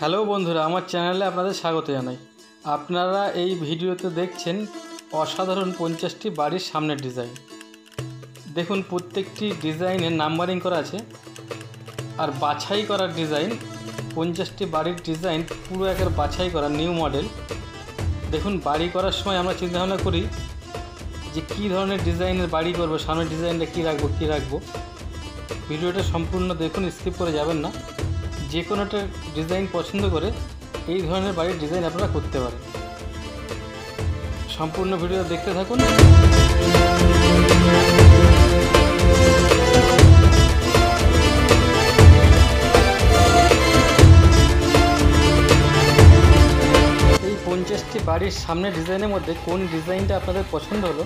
Hello বন্ধুরা, আমার চ্যানেলে আপনাদের স্বাগত জানাই। আপনারা এই ভিডিওতে দেখছেন অসাধারণ 50টি বাড়ির সামনের ডিজাইন। দেখুন, প্রত্যেকটি ডিজাইনের নাম্বারিং করা আছে আর বাছাই করার ডিজাইন। 50টি বাড়ির ডিজাইন পুরো একের বাছাই করা নিউ মডেল। দেখুন, বাড়ি করার সময় আমরা চিন্তাভাবনা করি যে কী ধরনের ডিজাইনের বাড়ি করবো, সামনের ডিজাইনটা কী রাখবো। ভিডিওটা সম্পূর্ণ দেখুন, স্কিপ করে যাবেন না। যে কোনো একটা ডিজাইন পছন্দ করে এই ধরনের বাড়ির ডিজাইন আপনারা করতে পারেন। সম্পূর্ণ ভিডিও দেখতে থাকুন। এই 50টি বাড়ির সামনের ডিজাইনের মধ্যে কোন ডিজাইনটা আপনাদের পছন্দ হলো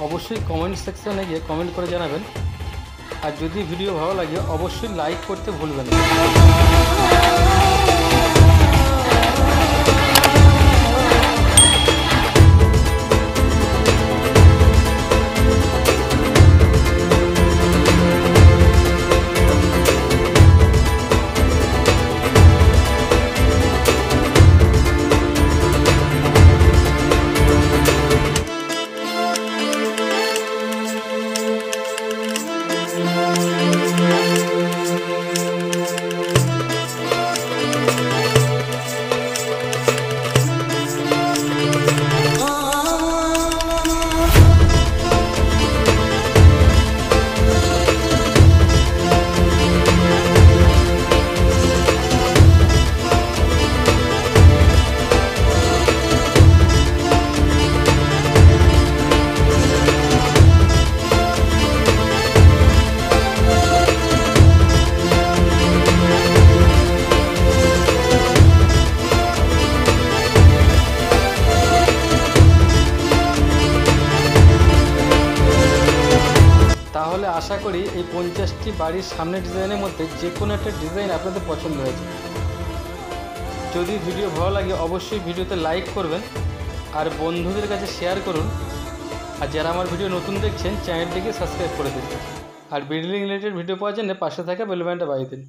অবশ্যই কমেন্ট সেকশনে গিয়ে কমেন্ট করে জানাবেন। আর যদি ভিডিও ভালো লাগে অবশ্যই লাইক করতে ভুলবেন না। তাহলে আশা করি এই 50টি বাড়ির সামনের ডিজাইনের মধ্যে যে কোনো একটা ডিজাইন আপনাদের পছন্দ হয়েছে। যদি ভিডিও ভালো লাগে অবশ্যই ভিডিওতে লাইক করবেন আর বন্ধুদের কাছে শেয়ার করুন। আর যারা আমার ভিডিও নতুন দেখছেন চ্যানেলটিকে সাবস্ক্রাইব করে দিন। আর বিল্ডিং রিলেটেড ভিডিও পাওয়ার জন্য পাশে থাকা বেল বাটনটা বাজিয়ে দিন।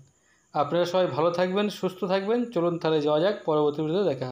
আপনারা সবাই ভালো থাকবেন, সুস্থ থাকবেন। চলুন তাহলে যাওয়া যাক, পরবর্তী ভিডিওতে দেখা।